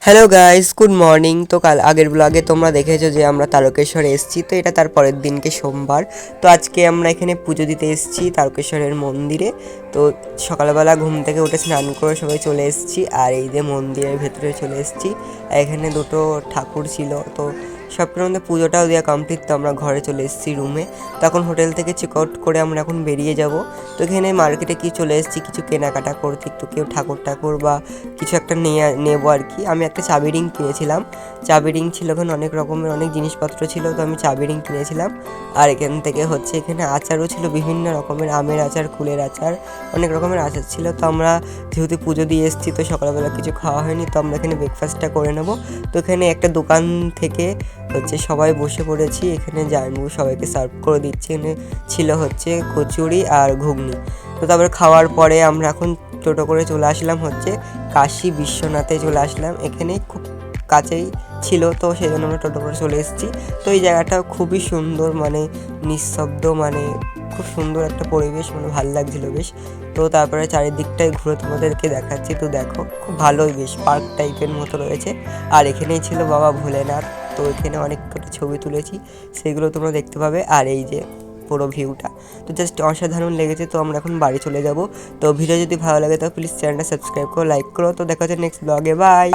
Hello guys, good morning. তো কাল আগের ব্লগে তোমরা দেখেছো যে আমরা তারকেশ্বরে এসেছি। তো এটা তার পরের দিনকে সোমবার। তো আজকে আমরা এখানে পুজো দিতে এসেছি তারকেশ্বরের মন্দিরে। তো সকালবেলা ঘুম থেকে উঠে স্নান করে সবাই চলে এসেছি, আর এই যে মন্দিরের ভেতরে চলে এসেছি। এখানে দুটো ঠাকুর ছিল, তো সবটার মধ্যে পুজোটাও দেওয়া কমপ্লিট। তো আমরা ঘরে চলে এসেছি রুমে। তখন হোটেল থেকে চেক আউট করে আমরা এখন বেরিয়ে যাব। তো এখানে মার্কেটে কি চলে এসেছি কিছু কেনাকাটা করতে, একটু কেউ ঠাকুর বা কিছু একটা নেবো আর কি। আমি একটা চাবি রিং কিনেছিলাম। চাবি রিং ছিল, ওখানে অনেক রকমের অনেক জিনিসপত্র ছিল, তো আমি চাবি রিং কিনেছিলাম। আর এখান থেকে এখানে আচারও ছিল, বিভিন্ন রকমের আমের আচার, কুলের আচার, অনেক রকমের আচার ছিল। তো আমরা যেহেতু পুজো দিয়ে এসেছি, তো সকালবেলা কিছু খাওয়া হয়নি, তো আমরা এখানে ব্রেকফাস্টটা করে নেব। তো এখানে একটা দোকান থেকে সবাই বসে পড়েছি। এখানে জামাইবাবু সবাইকে সার্ভ করে দিচ্ছে। এখানে ছিল কচুরি আর ঘুগনি। তো তারপরে খাওয়ার পরে আমরা এখন টোটো করে চলে আসলাম কাশী বিশ্বনাথে চলে আসলাম। এখানে খুব কাছেই ছিল, তো সেই জন্য আমরা টোটো করে চলে এসেছি। তো এই জায়গাটা খুবই সুন্দর, মানে নিঃশব্দ, মানে খুব সুন্দর একটা পরিবেশ, মানে ভালো লাগছিলো বেশ। তো তারপরে চারিদিকটাই ঘুরে তোমাদেরকে দেখাচ্ছি। তো দেখো, খুব ভালোই বেশ পার্ক টাইপের মতো রয়েছে। আর এখানেই ছিল বাবা ভোলেনাথ। তো এখানে অনেক কটা ছবি তুলেছি, সেগুলো তোমরা দেখতে পাবে। আর এই যে পুরো ভিউটা তো জাস্ট অসাধারণ লেগেছে। তো আমরা এখন বাড়ি চলে যাব। তো ভিডিও যদি ভালো লাগে তো প্লিজ চ্যানেলটা সাবস্ক্রাইব করো, লাইক করো। তো দেখা হচ্ছে নেক্সট ব্লগে, বাই।